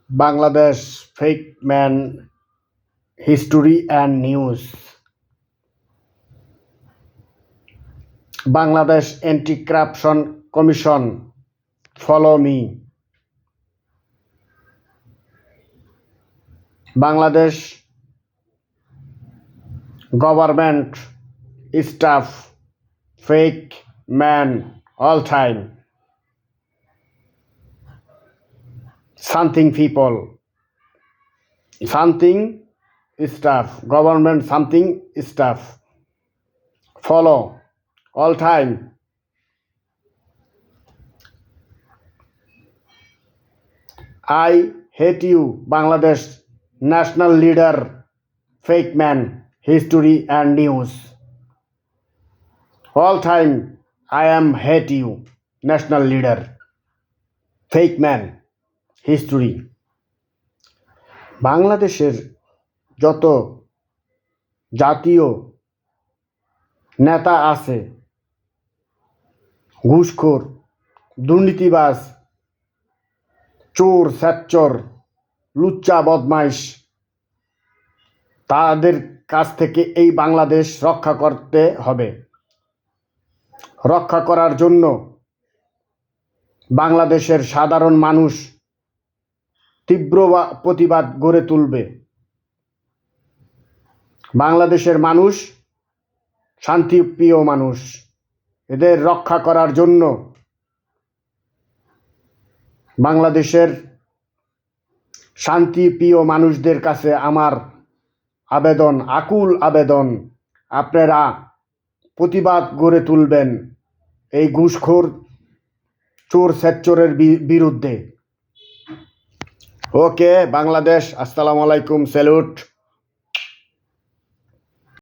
Bangladesh Fake Man History and News. Bangladesh Anti-Corruption Commission. Follow me. Bangladesh government staff fake man all time. Something people, something staff, government something staff. Follow all time. I hate you, Bangladesh national leader, fake man, history and news. All time I am hate you, national leader, fake man, history. বাংলাদেশের যত জাতীয় নেতা আছে, ঘুষখোর, দুর্নীতিবাজ, চোর স্যাচ্চর, লুচ্চা বদমাইশ, তাদের কাছ থেকে এই বাংলাদেশ রক্ষা করতে হবে। রক্ষা করার জন্য বাংলাদেশের সাধারণ মানুষ তীব্র প্রতিবাদ গড়ে তুলবে। বাংলাদেশের মানুষ শান্তিপ্রিয় মানুষ, এদের রক্ষা করার জন্য বাংলাদেশের শান্তিপ্রিয় মানুষদের কাছে আমার আবেদন, আকুল আবেদন, আপনারা প্রতিবাদ গড়ে তুলবেন এই ঘুষখোর চোর স্যাচ্চরের বিরুদ্ধে। ওকে বাংলাদেশ, আসসালামু আলাইকুম, স্যালুট।